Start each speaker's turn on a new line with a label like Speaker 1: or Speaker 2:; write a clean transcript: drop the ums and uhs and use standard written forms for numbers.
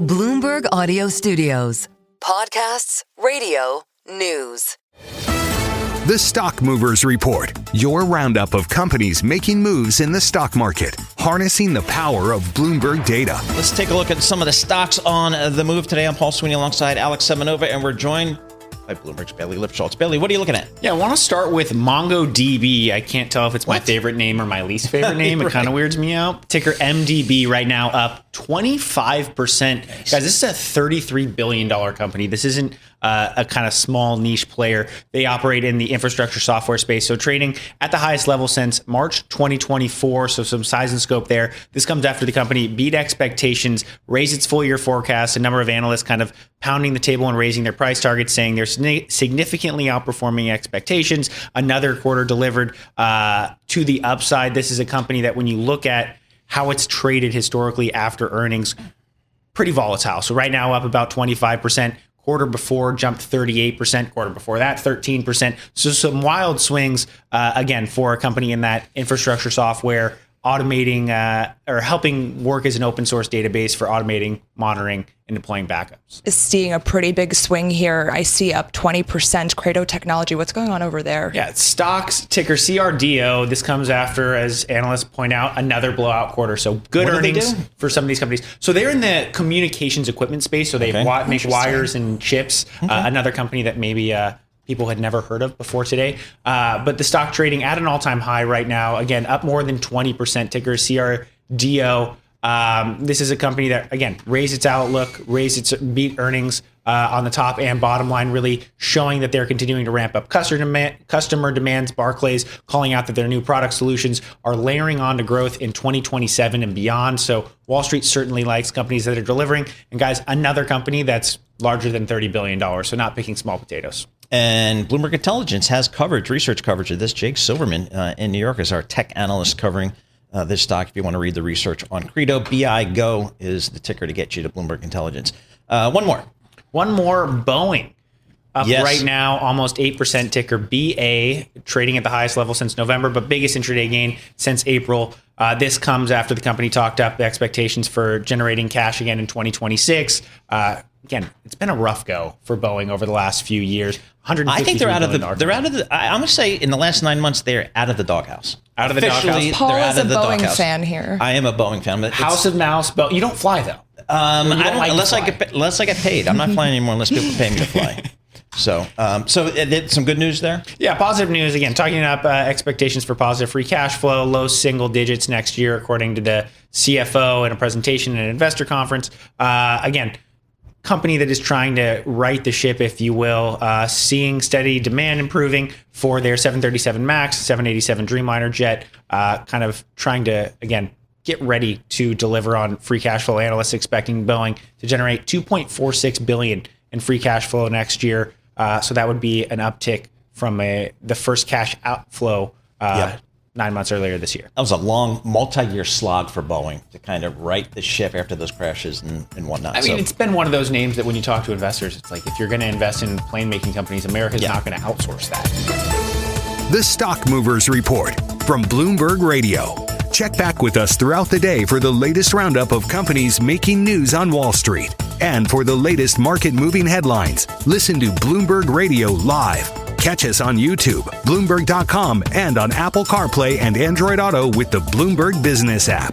Speaker 1: Bloomberg Audio Studios. Podcasts, radio, news.
Speaker 2: The Stock Movers Report, your roundup of companies making moves in the stock market, harnessing the power of Bloomberg data.
Speaker 3: Let's take a look at some of the stocks on the move today. I'm Paul Sweeney alongside Alex Semenova, and we're joined by Bloomberg's Bailey Lipschultz. Bailey, what are you looking at?
Speaker 4: Yeah, I want to start with MongoDB. I can't tell if it's my favorite name or my least favorite name. It kind of weirds me out. Ticker MDB right now up 25%. Nice. Guys, this is a $33 billion company. This isn't a kind of small niche player. They operate in the infrastructure software space, so trading at the highest level since March 2024, so some size and scope there. This comes after the company beat expectations, raised its full year forecast. A number of analysts kind of pounding the table and raising their price targets, saying they're significantly outperforming expectations. Another quarter delivered to the upside. This is a company that when you look at how it's traded historically after earnings, pretty volatile. So right now up about 25%. Quarter before jumped 38%, quarter before that 13%. So some wild swings, again, for a company in that infrastructure software, automating or helping work as an open source database for automating, monitoring, and deploying backups.
Speaker 5: Seeing a pretty big swing here. I see up 20%. Credo Technology. What's going on over there?
Speaker 4: Yeah, stocks, ticker CRDO. This comes after, as analysts point out, another blowout quarter. So good earnings for some of these companies. So they're in the communications equipment space. So they make wires and chips. Another company that maybe people had never heard of before today. But the stock trading at an all-time high right now. Again, up more than 20%. Ticker CRDO. This is a company that, again, raised its outlook, beat earnings on the top and bottom line, really showing that they're continuing to ramp up customer demands. Barclays calling out that their new product solutions are layering on to growth in 2027 and beyond. So Wall Street certainly likes companies that are delivering. And guys, another company that's larger than $30 billion. So not picking small potatoes.
Speaker 3: And Bloomberg Intelligence has research coverage of this. Jake Silverman in New York is our tech analyst covering this stock. If you want to read the research on Credo, BIGO is the ticker to get you to Bloomberg Intelligence. One more, Boeing. Up right now, almost 8%, ticker BA, trading at the highest level since November, but biggest intraday gain since April. This comes after the company talked up the expectations for generating cash again in 2026. Again, it's been a rough go for Boeing over the last few years. I think they're out of the. I'm going to say in the last 9 months they're out of the doghouse.
Speaker 4: Out of the doghouse.
Speaker 5: Paul is a Boeing fan here.
Speaker 3: I am a Boeing fan. But
Speaker 4: House of Mouse. You don't fly though.
Speaker 3: I don't like unless I get paid. I'm not flying anymore unless people pay me to fly. So some good news there.
Speaker 4: Yeah, positive news again. Talking up expectations for positive free cash flow, low single digits next year, according to the CFO in a presentation at an investor conference. Again, company that is trying to right the ship, if you will, seeing steady demand improving for their 737 MAX, 787 Dreamliner jet, kind of trying to, again, get ready to deliver on free cash flow. Analysts expecting Boeing to generate $2.46 billion in free cash flow next year. So that would be an uptick from the first cash outflow 9 months earlier this year.
Speaker 3: That was a long multi-year slog for Boeing to kind of right the ship after those crashes and whatnot.
Speaker 4: I mean, it's been one of those names that when you talk to investors, it's like, if you're going to invest in plane-making companies, America's not going to outsource that.
Speaker 2: The Stock Movers Report from Bloomberg Radio. Check back with us throughout the day for the latest roundup of companies making news on Wall Street. And for the latest market-moving headlines, listen to Bloomberg Radio live. Catch us on YouTube, Bloomberg.com, and on Apple CarPlay and Android Auto with the Bloomberg Business app.